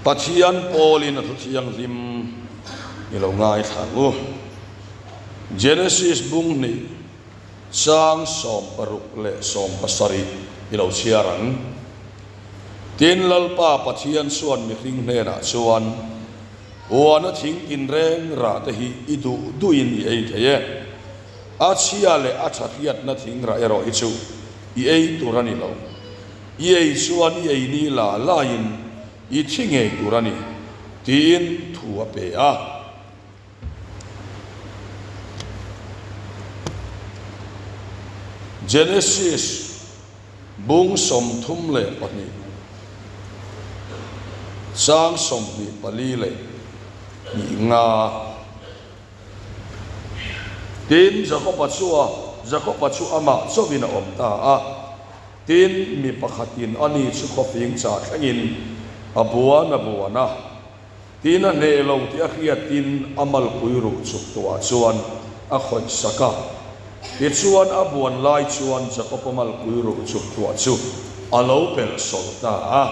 Pathian Paulin at siyang lim ilaw ngay thalu Genesis bung ni sang som paruk le som pasari ilaw siaran tin lalpa pathian suan mi ring ne na suan wana thing in reng ra te hi idu duin i ei theye achia le achahiat na thing ra ero ichu i ei turani lo i ei suan i ei ni la lain i thingei turani tin thua pe a Genesis bung som thum le pani sang som ni pali le ni nga tin Jacob pachu ama chobina omta a tin mi pakhatin ani chu khoping cha thangin abuana tina ne lo ti akhiatin amal puiru chuk to chuan a khoi saka ti chuan abuan lai chuan Jacob amal puiru chuk to chu alo pel solta a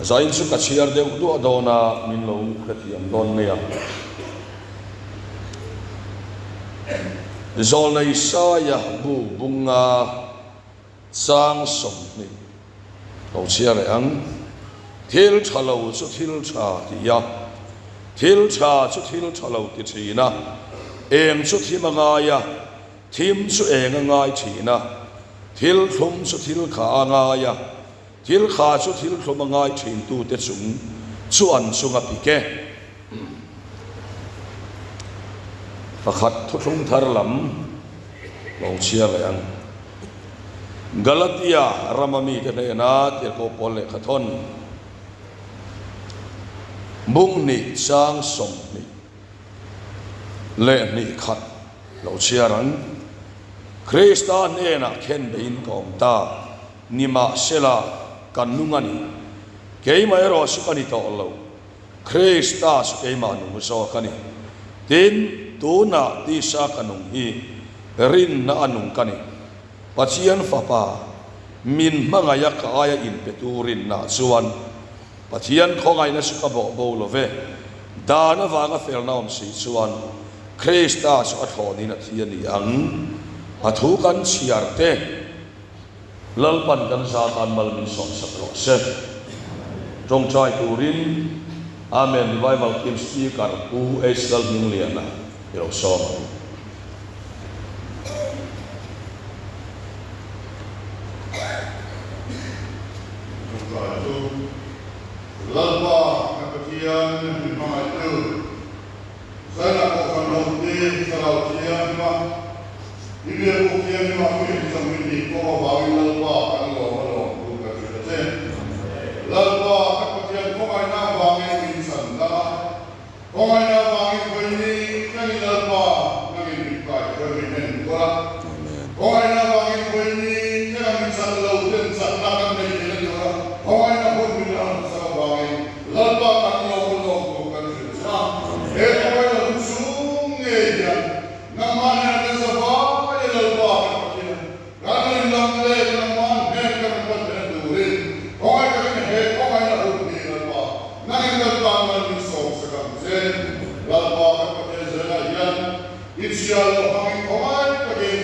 zain chu ka chiar de du adona min lo khatiam don ne ya zol nei sa ya bu bunga sang som ni lo chiar ang thil chalo chu thil cha ti ya thil cha chu thil chalo ti china em chu thimanga ya thim chu enga ngai china thil thum chu thil kha anga ya thil kha chu thil thum ngai chin tu te chung chuan chunga pike pakhat thung thar lam lo chia lang Galatia ramami te na te ko pole khathon bung ni sang som ni le ni khat lo chiaran Krista ne na khen bein kom ta nima sela kanungani keima ero sukani to lo Krista su keima nu so kani tin tu na ti sa kanung hi rin na anung kani pachian fapa min mangaya ka aya in peturin na suan pathian khongai na suka bo lo ve dana wanga fel na om si chuan Krista su athoni na thian ni ang athu kan chiarte lalpan kan sa kan mal min som sakro se trong chai turin amen revival kim speaker pu esal mingliana ero som Lalpa kapatian di mana itu saya nak konfronti kalau dia mah ini buktian mah mungkin sambil kau bagi lalpa kalau bukan saja lalpa kapatian kau mana bagi insan dah kau mana bagi ini kan lalpa lagi dikai kerana kau mana bagi ini kan insan laut dan sandakan dari orang kau mana pun bilang lalpa kan lo bukan saja. Kalau usung aja, namanya ada sebab ada lalpa kan. Kalau lambe namanya kan pada durin. Kau kan ada hubungan lalpa. Nanti lalpa malu sok sekam sen. Lalpa kan jalan. Insyaallah kami pakai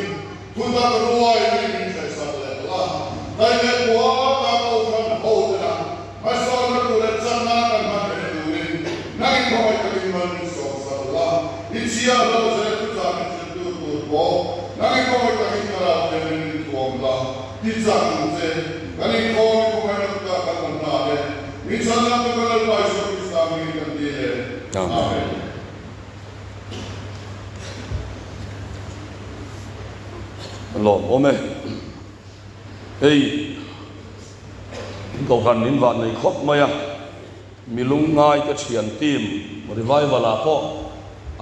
tunda kedua ini saya salah. Tapi kuat atau kan hoda. Masalah kulit sana kan mana durin. Nanti kau akan malu sok salah. Insyaallah saya tujuan itu turbo. Nanti kau akan kerap dengan tuanglah. Dijang se. Nanti kau akan kerap nade. Insyaallah kalau pasal Islam ini kan dia. Amin. Lom ome. Hey. Kau kan ni buat ni khop maya, milung ngai ke cian tim, revival apa,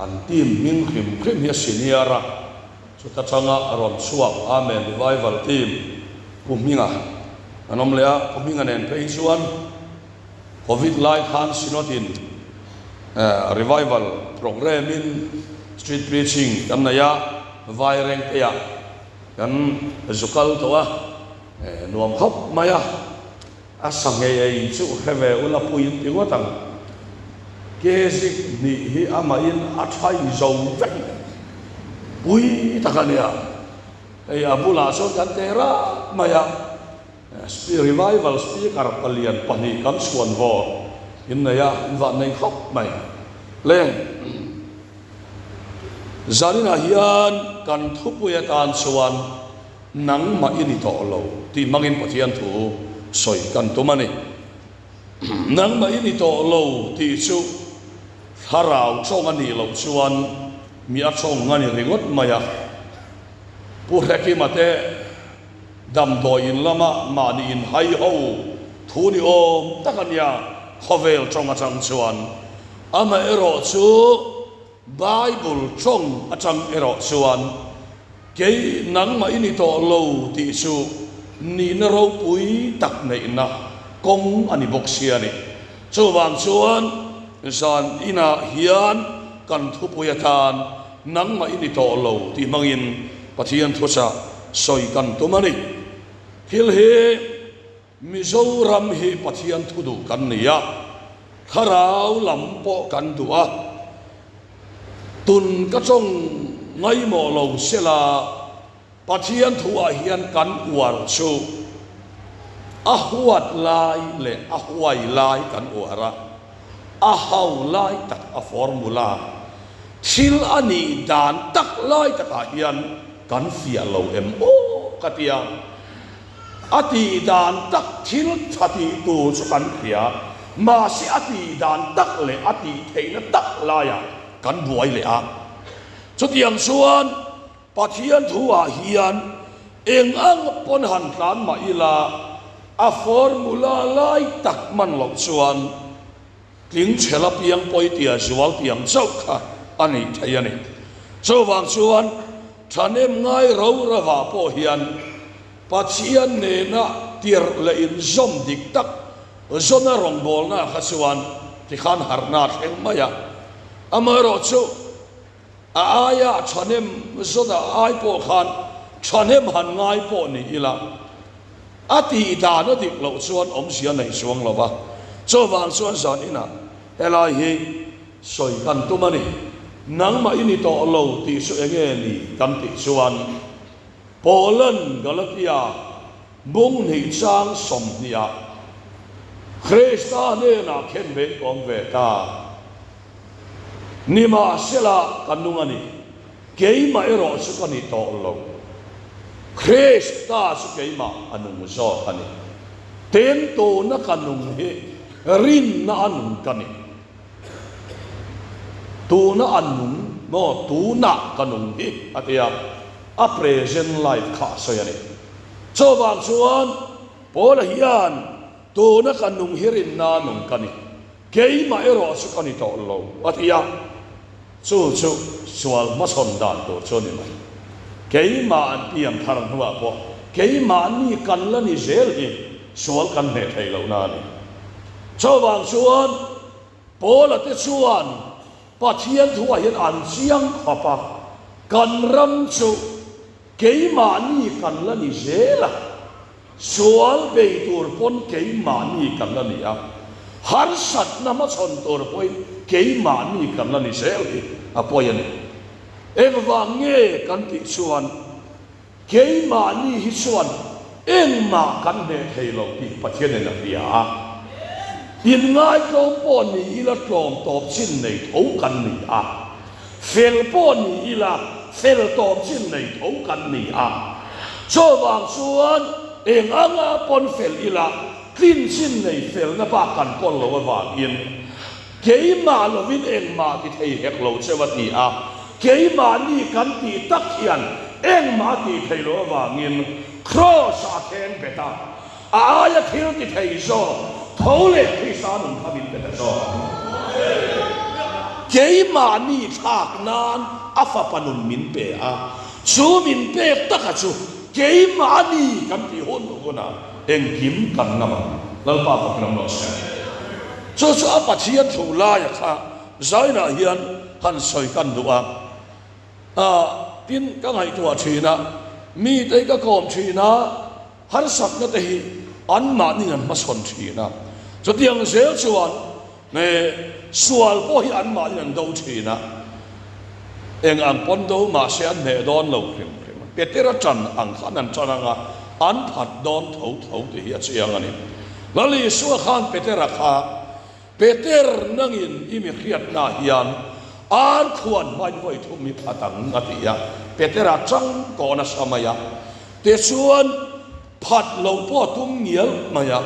an tim ming krim ya seniora, suka canga aron suap, amen revival tim, kuminga, anom lea kuminga nen peisuan, COVID life han sinotin, revival programming, street preaching, kan naya, viral kaya, kan zukal toa, nuam khop maya. asangei chu heve ula puin tiwa tang kesik ni hi amain athai zo vek pui takania ei abula so kan tera maya revival speaker palian pani kan suan vo inna ya va nei khop mai leng zanina hian kan thupu ya tan suan nang ma ini to lo ti mangin pathian thu soi kan to mani nang ma ini to lo ti chu harau chong ani lo chuan mi a chong ngani ringot maya pu reki mate dam do in lama ma ni in hai ho thu ni om takania hovel chong achang chuan ama ero chu Bible chong achang ero chuan ke nang ma ini to lo ti chu ni na ro pui tak nei na kong ani boksia ni chu wang chuan san ina hian kan thu puyatan nang ma ini to lo ti mangin pathian thusa soi kan tumani hil he mizoram he pathian thudu kan nia kharau lampo kan dua tun ka chong ngai mo lo sela pathian thua hian kan uar chu ahuat lai le ahuai lai kan uara ahau lai tak a formula thil ani dan tak lai tak a hian kan fia lo em o katia ati dan tak thil thati tu chu kan khia ma si ati dan tak le ati theina tak laya kan buai le a chutiang suan pathian thua hian eng ang pon han tlan ma ila a formula lai tak man lo chuan tling chela piang poi tia zual piang chau kha ani thayani chowang chuan thanem ngai ro rawa po hian pathian ne na tir le in zom dik tak zona rong bol na khasuan ti khan harna theng maya amaro chu aya thanem zona ai po khan thanem han ngai po ni ila ati da no dik lo chuan om sia nei suang lo ba chowang chuan zan ina elai hi soi kan tumani nang ma ini to lo ti su enge ni kam ti chuan Poland Galatia bung ni chang som nia Krista ne na khen be kong ve ta nima sela kanungani keima ero su kani to lo Krista su keima anung zo kani ten to na kanung he rin na anung kani tu na anung no tu na kanung hi atia a present life kha soyani chowang chuan pola hian tu na kanung hirin na nung kani keima ero su kani to lo atia chu sual ma son dan to choni mai keima an piam tharang huwa po keima ni kan la ni zel hi sual kan ne thei lo na ni chowang chuan pola te chuan pathian thua hian an chiang khapa kan ram chu keima ni kan la ni zela sual be tur pon keima ni kan la ni a har sat na ma chon tur poi keima ni kan la ni zel hi a poyani eva nge kan ti chuan keima ni hi chuan eng ma kan ne thei lo ti pathian ne na bia in ngai ko pon ni ila tlom top chin nei tho kan ni a fel pon ni ila fel top chin nei tho kan ni a chowang chuan eng anga pon fel ila clean chin nei fel na pa kan pon lo wa in keima lo vin eng ma ti thei hek lo chewati a keima ni kan ti tak hian eng ma ti thei lo wa in cross a then beta aya thil ti thei zo thole Krista nung khabin beta zo keima ni thak nan afa panun min pe a chu min pe taka chu keima ni kan ti hon ko na eng kim kan nama lalpa pa nam lo sa chu apa thian thula ya kha zaina hian han soi kan duwa tin ka ngai tua thina mi te ka kom thina har sak na te hi an ma ni an ma son thina cho tiang zel chuan ne sual po hi an ma ni an do thina eng ang pon do ma se an ne don lo krim petera chan ang khan an chananga an phat don tho te hi chiang ani lali su khan petera kha peter nangin imi khiat na hian an khuan mai voi thu mi phatang atia petera chang ko na samaya te chuan phat lo po tum nghial maya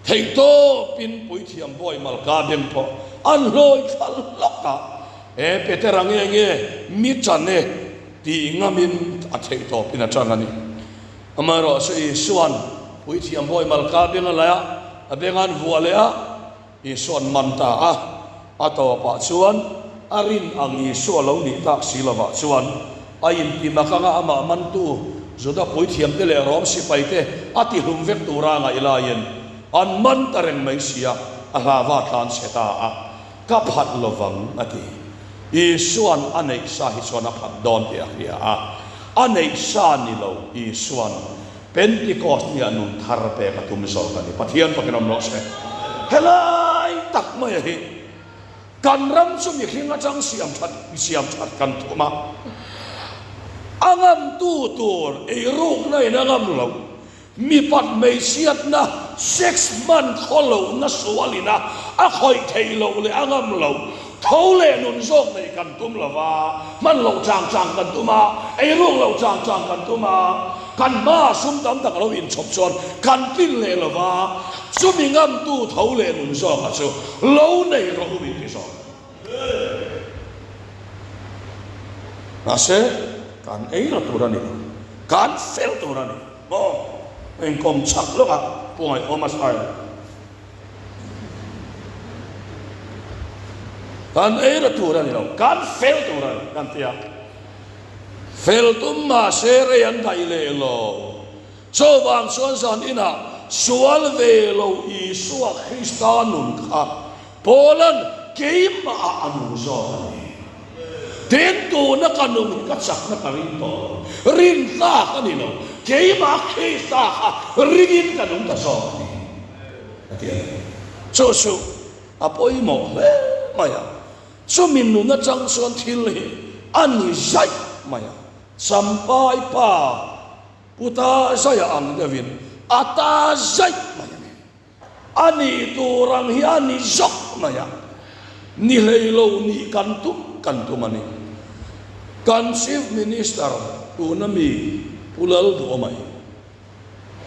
thei to pin pui thiam boy mal ka dem po an loi khal lokka e petera nge mi chane ti ngamin a thei to pin a changani amaro se suan pui thiam boy mal ka dem la a bengan vualea i son manta a to pa chuan arin ang i so lo ni tak silova chuan ain pi makanga ama mantu zoda pui thiam te le rom si paite ati hum vek tura nga ilayen an man tareng mai sia a hlawa tlan seta a ka phat lovang ati i suan anei sa hi suan a phat don te a anei sa ni lo i suan Pentecost ni anun thar pe patum sol kani pathian pakinom lo se helai tak mai hi kan ram su mi khinga chang siam that kan thuma angam tu tur e ruk nai na ngam lo mi pat mei siat na 6 month kholo na sualina a khoi thei lo le angam lo thâu le nun zok nei kan tum lawa man lo chang kan tuma e ruk lo chang kan tuma kan ma sum tam tak lo in chop chon kan tin le lawa sumi ngam tu thâu le nun zok a chu lo nei ro bi ti so ase kan ei ra turani kan fel turani mo en kom chak lo ka pungai omas ai kan ei ra turani lo kan fel turani kan tia fel tum ma sere yan dai le lo so wang son san ina sual ve lo i suak Kristanun kha polan keima anu so Tentu na kanung katsak na karinto rin ta kanino keima Krista ringin kanung taso so apoy mo maya so minu na chang son thilhi ani zai maya sampai pa puta saya ang David ata zai maya ani turang hi ani zok maya ni leilo ni kantumani kan chief minister tunami pulal do mai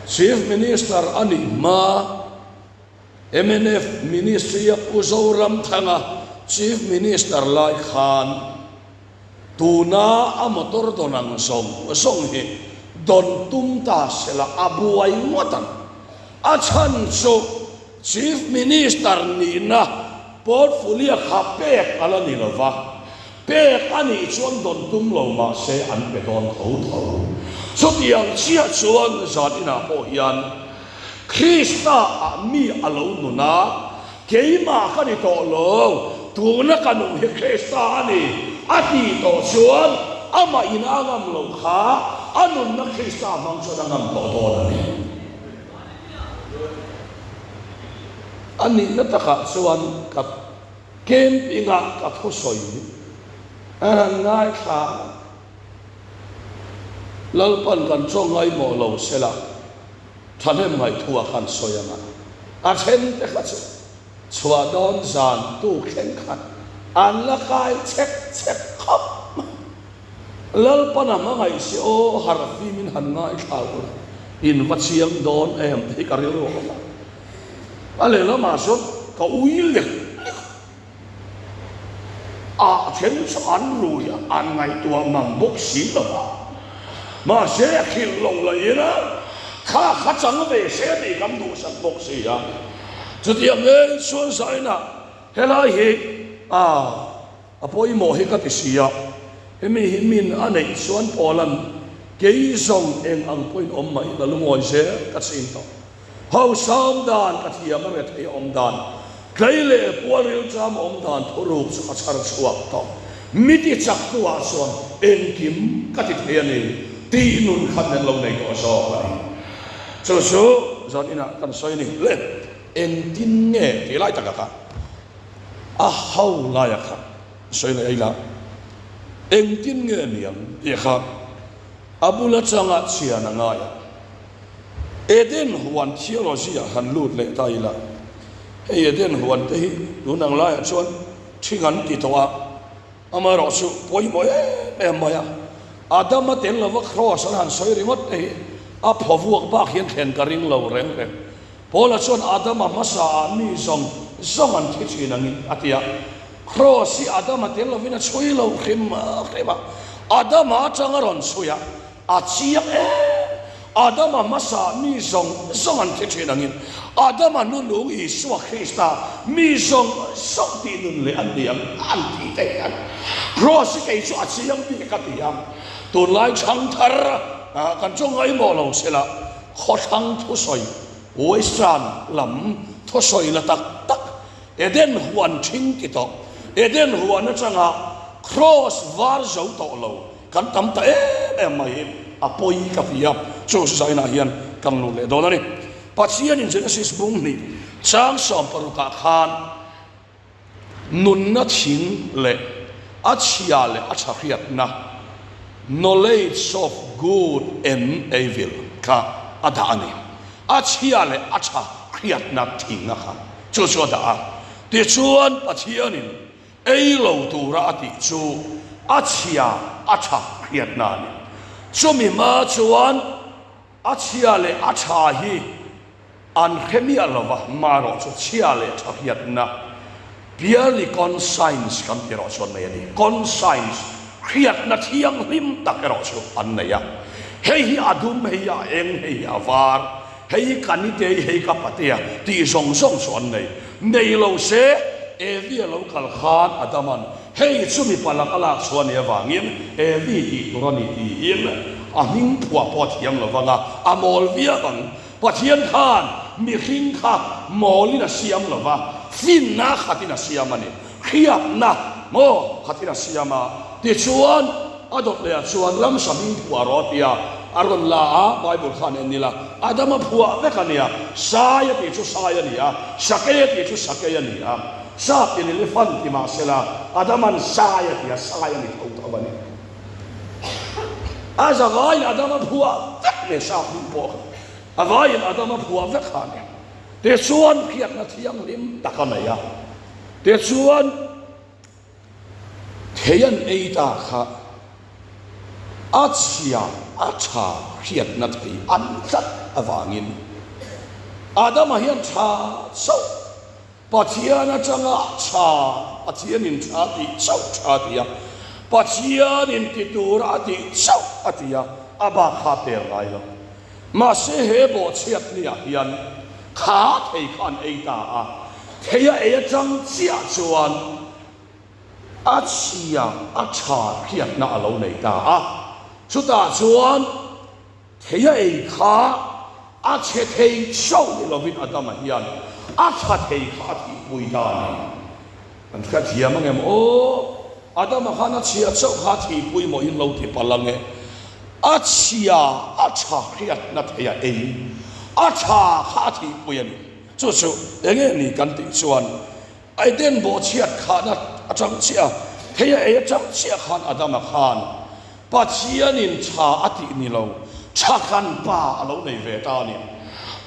chief minister ani ma MNF ministry uzoram thanga chief minister lai khan tuna amotor donang song he don tumta sela abuai ngotan achan so chief minister ni na portfolio khapek ala ni lova pek ani chuan don tum lo ma se an pe don tho so tiang chia chuan zat ina po hian Krista mi alo nuna keima kani to lo tuna kanu he Krista ani ati to chuan ama ina ngam lo kha anun na Krista mang chuan ngam to ni ani na taka chuan ka campinga ka thosoi ngai kha lalpan kan chongai mo lo sela thanem ngai thua khan soyanga a then te kha chu chua don zan tu khen khan an la kai chek khop lalpan ma ngai si o harfi min han ngai thau in vachiang don em te karil ro ale la ma so ka uil a then an ru ya an ngai tua mang bok si la ma se khil lo la ina kha chang ve se ni kam du san bok si ya chu tiam le suan sai na hela hi apoi mo hi ka ti si ya hemi himin anei suan polan kei song eng ang point om mai na lungoi se ka sin to hau sam dan ka thiam ma re thei om dan kaile puaril cham om dan thuruk sa char chuak to miti chak tua suan eng kim ka ti thei ani ti nun khan nan lo nei to so so zon ina kan soi ni le eng tin nge ti lai taka ka a hau la ya kha soi le ai la eng tin nge niam ye kha abula changa chia na nga ya eden huan theology han lut le ta ila he eden huan te hi nu nang la ya chuan thingan ti towa ama ro su poi mo e ma ya adama ten lova cross han soi rimot te a phovuak ba khian thlen ka ring lo reng reng pola chuan adama masa mi zong zong an thi chin angin atia cross si adama ten lovina chui lo khima adama changaron suya a chiak adama masa mi zong zong an thi chin angin adama nun lu Isu Krista mi zong zong ti nun le an diam an ti te an cross ke chu a chiang bi ka tiam tu lai chang thar kan chong ai mo lo sela kho thang thu soi western lam thu soi la tak tak eden huan thing ki to eden huan na changa cross var zo to lo kan tam ta mai apoi ka fiap chu sai na hian kan lu le do na ni pathian in Genesis bung ni chang som paruka khan nun na thing le achia le achakhiat na knowledge of good and evil ka adani achia le acha khiat na thinga kha chu chu da ti chuan pathianin ei lo tu ra ti chu achia acha khiat na ni chumi ma chuan achia le acha hi an khemia lova maro chu chia le acha khiat na purely conscience kan ti ro chuan mai ni conscience khiat na thiang him tak ro chu an nei ya hei adum hei ya eng hei avar hei kanite hei kapatia ti song song suan nei lo se evi lo kal khan adaman hei chumi palakala suan ya wangin evi ti turani ti in aming puwa po thiam lo wanga amol via bang pathian khan mi khing kha molina siam lo wa fin na khatina siamani khiap na mo khatina siama ti chuan adot le chuan lam saming puwa rotia aron la a bible khan enila adama phua vekania saya ti chu saya nia sakaya ti chu sakaya nia sa tin elefant ti ma sela adaman saya ti saya ni thau thawani azavai adama phua vekle sa po avai adama phua vekhane te chuan khiat na thiang lim takana ya te chuan theyan eita kha achia acha khiat na thei an chat awangin adama hian tha so pathiana changa cha pathianin tha ti so tha tia pathianin ti tura ti so atia aba kha per lai lo ma se he bo chiat nia hian kha thei khan eita a theya e chang chia chuan achia acha khiat na alo nei ta a chuta chuan theya e kha a che thei so ni lovin adama hian a cha thei kha ti pui da ni an kha thia mangem o adama khana chia so kha ti pui mo in lo ti palange a chia a cha khiat na theya e a cha kha ti pui ani chu chu enge ni kan ti chuan ai den bo chiat kha na achang chia theya e chang chia khan adama khan pathianin cha ati ni lo cha khan pa alo nei ve ta ni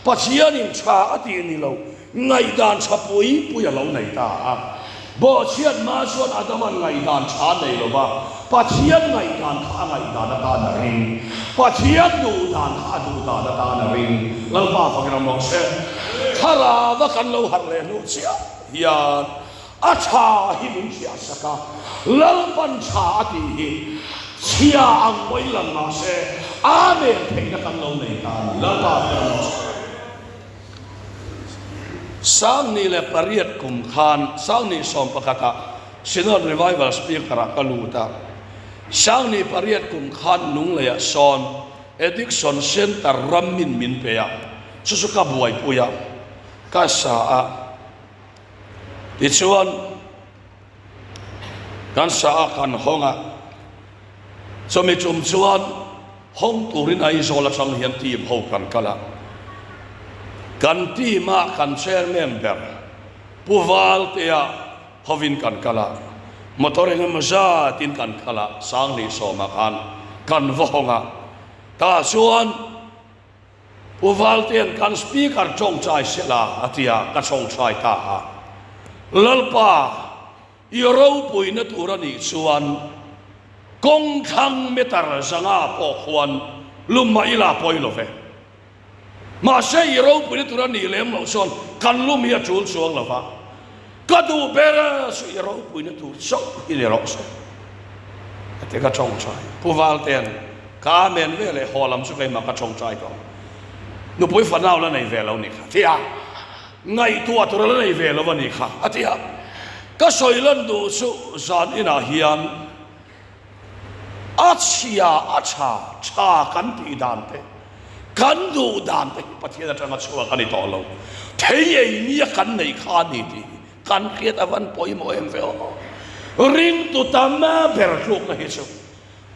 pathianin cha ati ni lo ngai dan cha pui pui alo nei ta a bo chiat ma chuan adama ngai dan cha nei lo ba pathian ngai dan kha ngai dan ta na ring pathian du dan kha du dan ta na ring lal pa fa gram lo se thara va kan lo har le nu chia hian acha hi mun chia saka lal pan cha ati hi chia ang moi lang ma se amen thei na kan lo nei ta lal pa sang ni le pariat kum khan sang ni som pakata Synod Revival speaker kaluta sang ni pariat kum khan nung le ya son addiction center ramin min pe ya susuka buai puya ka sa a ti chuan kan sa a kan honga so me chum chuan hong turin ai zola sang hian ti ho kan kala kan ti ma kan share member puwal tia hovin kan kala motor nga maza tin kan kala sang ni so makan kan vonga ta suan puwal tian kan speaker chong chai sela atia ka chong chai ta ha lalpa iro pui na turani suan kong thang metar zanga po khuan lumma ila poilo ve ma se iro pui na turani lem lo son kan lum ya chul suang lova kadu bera su iro pui na tu so in iro so ate ka chong chai puwal tian ka men ve le holam su kai ma ka chong chai to nu pui fanau la nei ve lo ni kha tia ngai tua tur la nei ve lo wa ni kha atia ka soilan du su zan ina hian achia acha cha kan ti dan te kan du dan te pathia tanga chuwa kan i to lo thei ei ni kan nei kha ni ti kan khiat avan poi mo em ve ring tu tama ber tluk na hi chu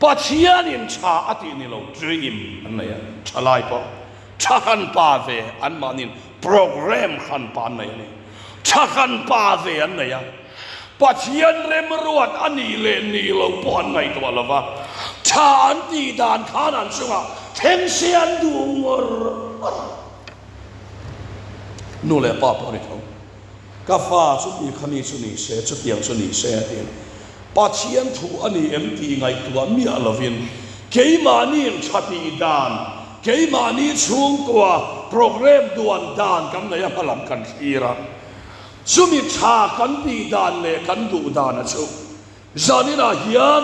pathian in cha ati ni lo dream an nei chalai po chakan pa ve an manin program khan pa nei ni chakan pa ve an nei pathian rem ruat ani le ni lo pon ngai to lova cha an ti dan khan an sunga theng sian du ngor nu le pa po ni thong ka fa chu ni khani chu ni se chu tiang chu ni se tin pathian thu ani em ti ngai tua mi alovin keima ni chati dan keima ni chung tua program duan dan kam na ya palam kan khira sumi cha kan ti dan le kan du dan a chu zanina hian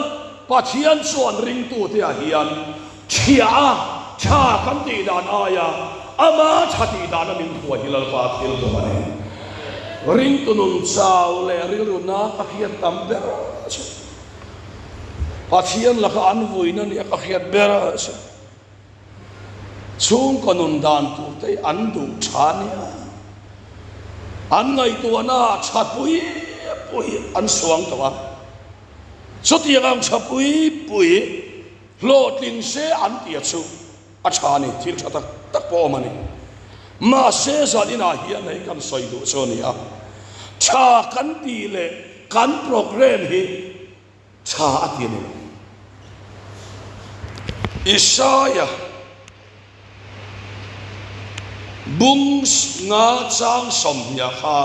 pathian chuan ring tu te a hian chia cha kan ti dan aya ama chati dan min huwa hilal pa thil do mane ring tu nun chau le ril na ka hian tam ber pathian la ka an voina ni ka hian ber chung konun dan tu te an du chania an ngai tua na chapui pui an suang tawa so tiang chapui pui lo ting se an tia chu a chani thil chata tak po mani ma se zadina hian nei kan soi du so ni a cha kan ti le kan program hi cha ati ni Isaiah bung nga chang som ya kha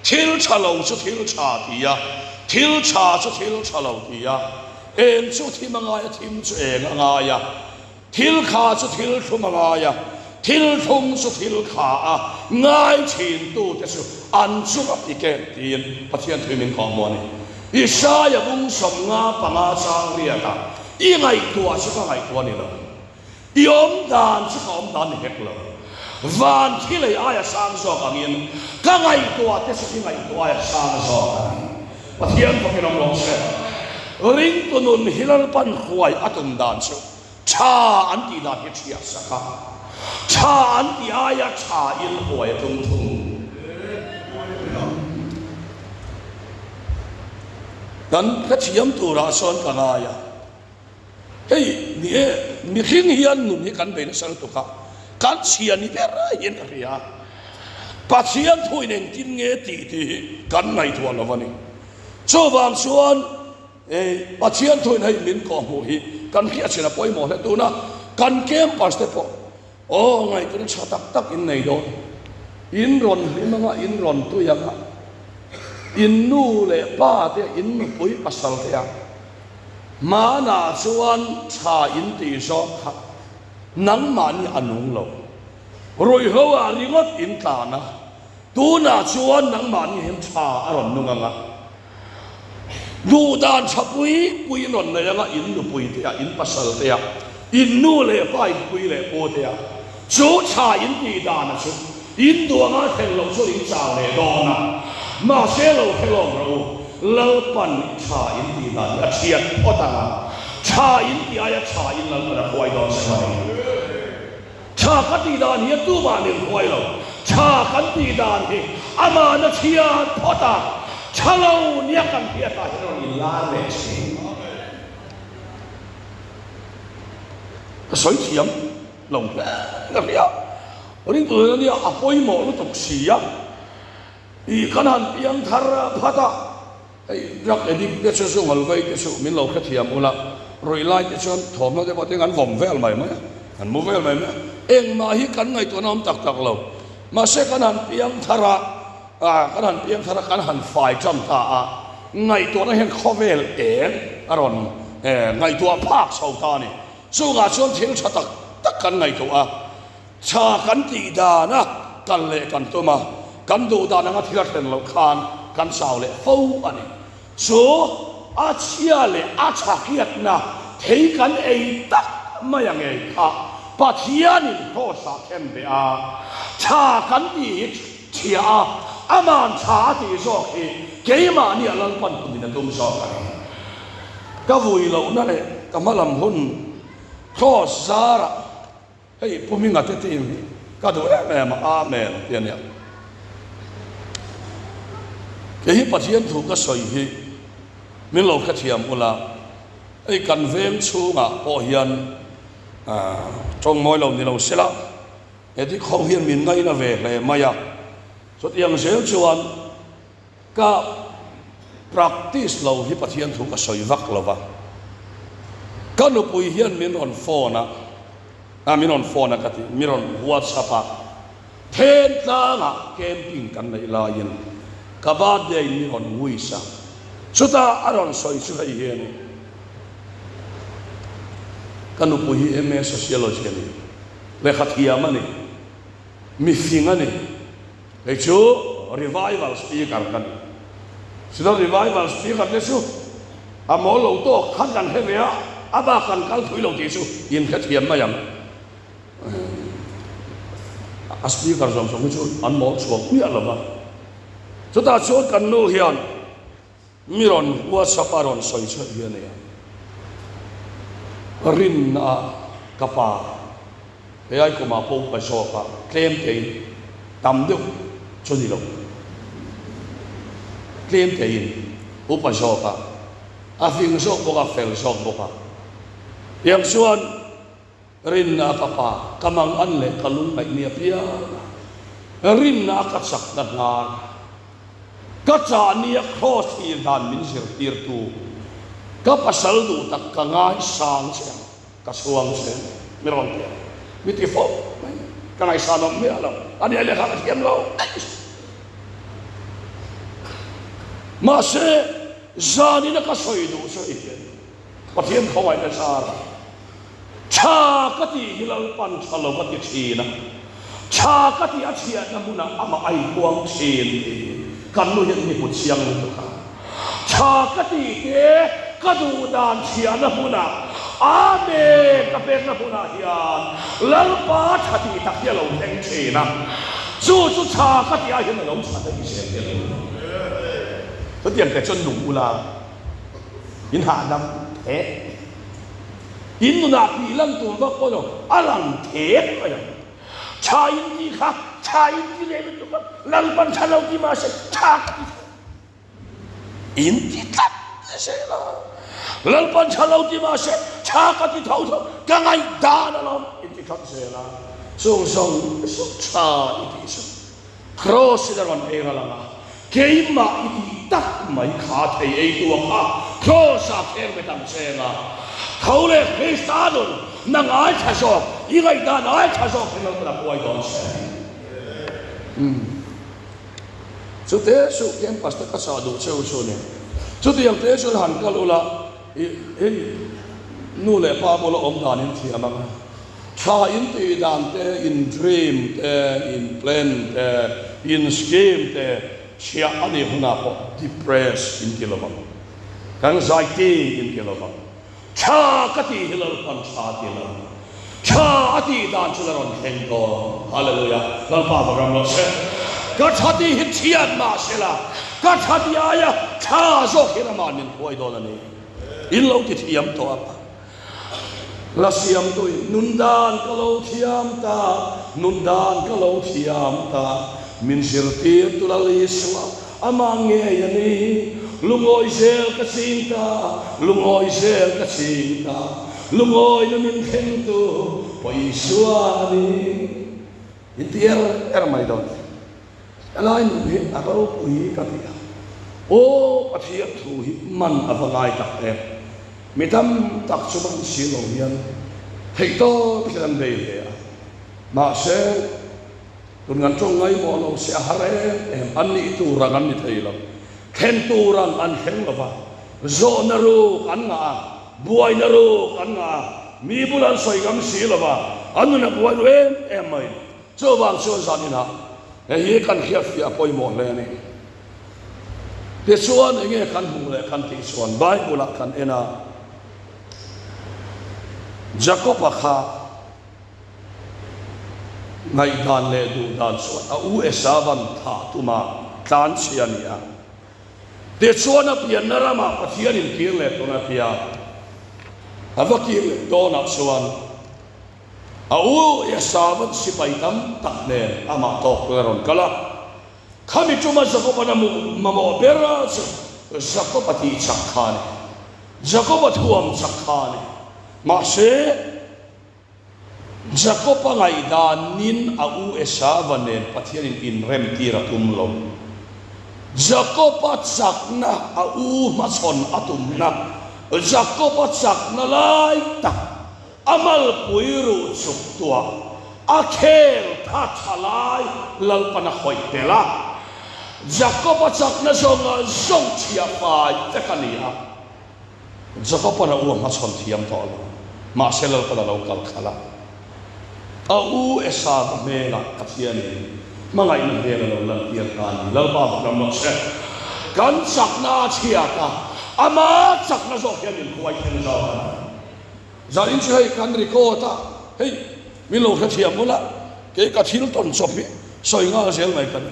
thil chalo chu thil cha ti ya thil cha chu thil chalo ti ya en chu thimanga ya thim chu en anga ya thil kha chu thil thumanga ya thil thum chu thil kha a ngai thin tu te su an chu ka pi ke tin pathian thimin khong mo ni Isaiah bung som nga panga chang ria ta i ngai tua chu ka ngai tua ni lo yom dan chu ka om dan ni hek lo van khi lấy ai sang so cả miền các ngày tua tết sẽ ngày tua sang so và thiên phong cái lòng sẽ ring tunun hilal pan huai atum dan so cha anti da hết chia saka cha anti ai cha in huai tung tung dan cái chiam tu ra son cả ngày hey ni khinh hian nun ni kan be na sang tu ka kan sian ni bera yen ria pathian thui neng tin nge ti ti kan nai thua lovani cho wang suan pathian thui nai min ko mo hi kan khia chena poi mo le tu na kan kem pas te po o ngai tu cha tak tak in nei do in ron limanga in ron tu yanga in nu le pa te in nu pui pasal te ya ma na suan cha in ti so kha nang mani anung lo rồi hoa ringot in ta na tu na chuan nang mani hem cha aron nunga nga du dan chapui pui non na nga in nu pui te in pasal te in nu le pai pui le po te chu cha in ti da na chu in du nga thel lo chu ring cha le do na ma se lo helom ro lo pan cha in ti da ya chiat otanga cha in ti aya cha in lo na khoi do sa cha kan ti dan hi tu ma ning khoi lo cha kan ti dan hi ama na chia phota chalo nia kan pia ta hi ron la le chi soi thiam long ga ria ring tu ni apoi mo lu tok sia I kanan piang thar phata ai rak edik ke chu ngal vai ke chu min lo khathiam ula roi lai ke chon thom lo de ba tengan vom vel mai ma an mu vel mai ma eng ma hi kan ngai to nam tak tak lo ma se kanan piang thara kanan piang thara kan han fai cham ta ngai to na hen khovel en aron ngai to phak sau ta ni chu ga chon thil chatak tak kan ngai to cha kan ti da na kan le kan to ma kan do da na thila ten lo khan kan sao le fo ani so a chia le a cha kiat na thei kan ei tak ma yang ei kha pathian in tho sa khem be cha kan ti chia aman cha ti zo ki ke ma ni alang pan kun na dum so ka vui lo na le ka malam hun tho sara hei puminga te tim ka do ma amen tian ya ke hi pathian thu ka soi hi min lo khathiam ula ai kan vem chunga po hian trong moi lo ni lo sela eti khong hian min ngai na ve le maya so tiang sel chuan ka practice lo hi pathian thu ka soi vak lova kan no pui hian min on phone min on phone ka ti min on WhatsApp then ta nga camping kan nei la yin kabad de ni on wisa chuta aron soi chu hai hian kanu puhi ms sociology ni le khathia mani mi finga ni le chu revival speaker kan sida revival speaker le chu amol lo to khan kan hevia aba kan kal thui lo ti chu in khathia ma yang a speaker zom som chu an mo chuak mi alaba chuta chon kan no hian miron WhatsApp aron soi chu hian ya rin na kapa ai ko ma po pa so pa claim te tam du chu ni lo claim te in po pa so pa a fing so ko ka fel so ko pa yang suan rin na kapa kamang an le kalung mai ni pia rin na ka sak na ngar ka cha ni cross hi dan min sir tir tu ka pasal du tak ka ngai sang se ka suang se miron te miti fo ka ngai sa no mi alo ani ale ka kiam lo ma se zani na ka soi du so i pathian khawai na sar cha ka ti hilal pan chalo ka ti thina cha ka ti a thia na muna ama ai kuang thin kan nu yen ni put siang lu ka cha ka ti ke ka du dan thia na muna ame ka pe na muna hian lal pa tha ti tak ya lo teng thina chu cha ka ti a hin lo cha ta i se ke to tiang te chon lu ula in ha dam e in na pi lan tu ba ko lo alang the ka ya cha in di kha cha in di le tu ba lan pan cha lo di ma se cha in di tat se la lan pan cha lo di ma se cha ka ti thau tho ka ngai da na lo in di khat se la song song so cha i di so cross da ron e ga la ke ma i di tak mai kha thei e tu ka cross a pher be tam se la thau le Christian na ngai cha so i ngai da ngai cha so ke lo da poi don se so te so kem pasta ka sa do cheu so ne so te yang te so han ka lo la e nu le pa bo lo om dan in thi ama cha in ti dan te in dream te in plan te in scheme te sia ani huna ko depress in kiloma anxiety in kiloma cha ka ti hilal pan cha ti la cha ati dan chulan theng ko hallelujah lal pa ba ram lo se ka cha ti hit chian ma se la ka cha ti aya cha zo khina man min khoi do na ni in lo ti thiam to apa la siam to nun dan ka lo thiam ta nun dan ka lo thiam ta min sir ti tu la liswa amang nge yani lungoi sel ka sinta lungoi sel ka sinta lungoi na min khen tu poi suani intier mai don alai nu he akaro pui ka tia o pathia thu hi man avangai tak e mitam tak chuman silo hian thei to philan dei he ma se tun ngan tong ngai mo lo se hare em anni tu rangan ni thei lo khen tu ran an khen lova zo na ru kan nga buai na ru kan nga mi bulan soi gam si lova anu na buai ru em mai cho bang so zanina e hi kan khia fi apoi mo le ni te chuan enge kan hu le kan ti chuan bible kan ena jacob kha ngai dan le du dan chuan a u esavan tha tuma tlan chiania te chuan a pian na rama pathian in kir le to na pia avakir le do na chuan a u esavan sipai tam tak ne ama to ron kala kami cuma jacob na mamo bera jacob ati chakhane jacob thuam chakhane ma se jacob ngai dan nin a u esavan ne pathian in rem tira tumlo jacob chakna a u ma chon atumna jacob chakna lai ta amal puiru chuk tua akhel tha thalai lalpana khoi tela jacob chakna zonga zong chia pai tekania jacob na u ma chon thiam to ma selal pada lo kal khala a u esa me la kathiani mangai na he lo lan tian kan lal ba ram no se kan sakna chia ta ama sakna zo hian in khoi ten zo zarin chei kan rikota hei min lo khathia mula ke ka thil ton chopi soi nga sel mai kan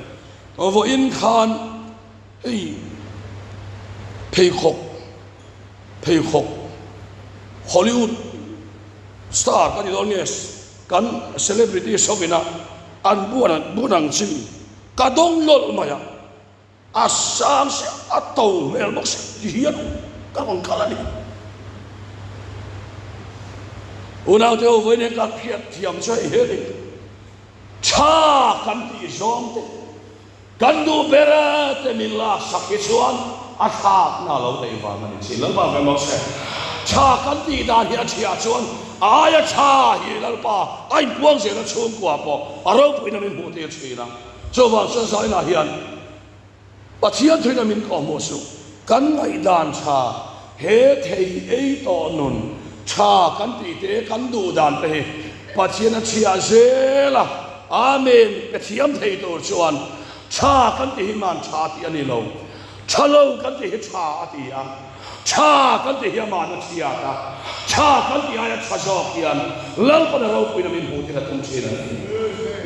vo in khan hei phei khok Hollywood star kan idonies kan celebrity sovina an buanang ching kadong lol maya asam se atau mel box hian ka kon kalani unau te over ne ka khiat thiam chai heli cha kan ti zong te kan du bera te mila sakichuan athak na lo dei wa man chi lo ba me mo se cha kan ti dan hi achia chuan aya cha hi lalpa ai buang se na chung kwa po aro puina min hu te china cho ba sa sa na hian pathian thuina min ko mo su kan ngai dan cha he thei ei to nun cha kan ti te kan du dan te pathian a chia zela amen pe thiam thei to chuan cha kan ti man cha ti ani lo chalo kan ti cha ati a cha kan ti hi man chia ta cha kan ti aya cha zo kian lal pa ro puina min hu te tum china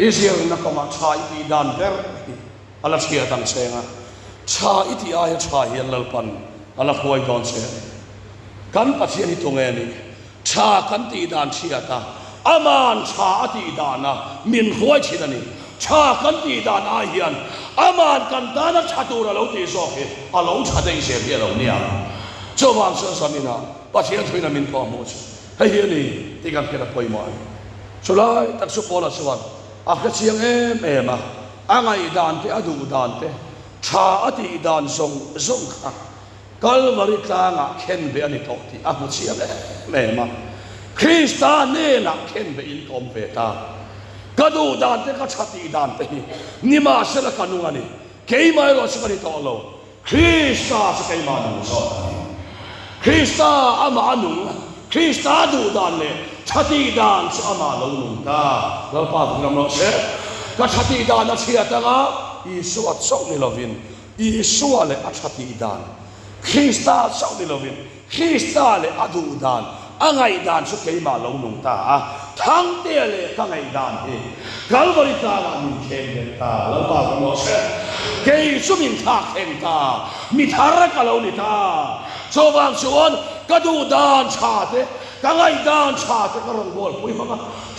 isir na kama cha ti dan ber ala chia tam senga cha iti aya cha hian lal pan ala khoi don se kan pathian hi tunge ni cha kan ti dan chia ta aman cha ati dana min khoi chidani cha kan ti dan a hian aman kan dana chatura lo ti so he alo cha dei se bia lo nia cho wang sa samina pathian thuina min ko mo hei hi ni ti kan kena poi mo chulai tak su pola suan a ka chiang em a angai dan te adu dan te cha ati dan song kha kalvari tanga khen be ani tok ti a mu chiang me ma krista ne na khen be in kom ve ta kadu dan te ka chati dan te ni ma sela kanungani kei mai ro sikani to lo krista sa kei ma nu so krista ama anu krista du dan le chati dan sa ama lo nun ta lo pa gram no se ka chati dan a chia ta nga isu at sok ni lovin isu ale a chati dan krista sok ni lovin krista le adu dan angai dan su kei ma lo nun ta thang te le ka ngai dan he calvary ta la min khen ta lo pa gram no se kei su min tha khen ta mi thara ka lo ni ta cho wang chuan ka du dan cha te ka ngai dan cha te ka ron bol pui ma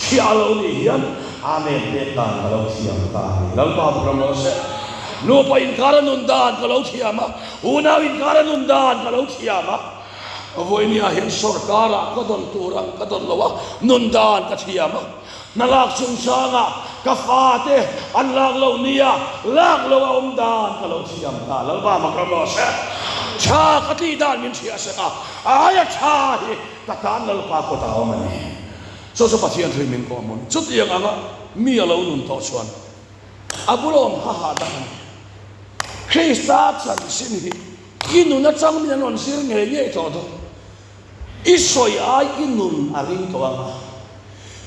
chia lo ni hian amen te dan ka lo siam ta lo pa gram no se no pa in karanun dan ka lo thiama una in karanun dan ka lo thiama voi ni a hian sarkara ka don turang ka don lowa nun dan ka thiama nalak chung sanga ka fa te an lak lo nia lak lo om dan ka lo thiam ta lo ba ma kram lo se cha ka ti dan min thia se ka aya cha hi ka tan lo pa ko ta om ni so pathian thui min ko mon chu tiang anga mi alo nun to chuan abulom ha da Krista chan sin hi inuna chang min non sir nge nge to do isoi ai inun aring to anga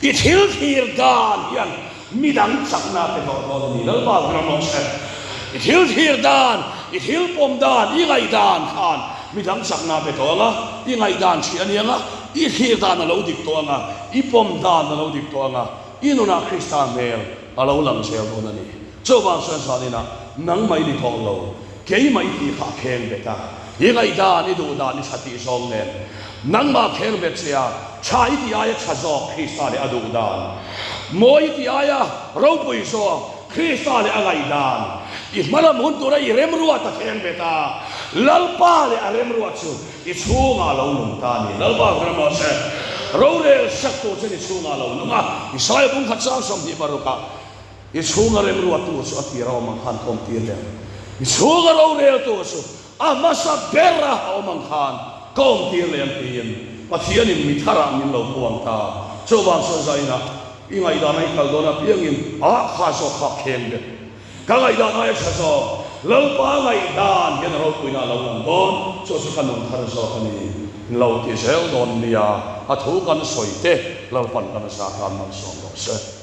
i thil thir dan hian midang chakna te do ni lo ba gram no se i thil thir dan i thil pom dan i ngai dan khan midang chakna pe to anga i ngai dan chi ani anga i thir dan lo dik to anga i pom dan lo dik to anga inuna Krista mel alo lang sel do na ni cho ba san sa ni na nang mai ni thong lo ke mai ti kha kheng beta i ngai dan i du dan i sati song ne nang ma kheng bet sia chai ti aya chazo Krista le adu dan moi ti aya ro pui so Krista le agai dan i malam hun tu rai rem ruwa ta kheng beta lalpa le arem ruwa chu i chunga lo nung ta ni lalpa gram ma se ro le sak to chen i chunga lo nung a i sai bung khat sang som hi baruka i chunga rem ruwa tu so ati ro mang khan kom ti le i chunga ro le tu so a masa berra o mang khan kom ti le tin pathian in mithara min lo buang ta cho bang so zaina ingai da nai kal dona piangin a kha so kha kheng de ka ngai da nai kha so lo pa ngai dan yen ro puina lo lang bon so so kan non thar so kani lo ti sel don nia a thu kan soi te lo pan kan sa kan man so lo se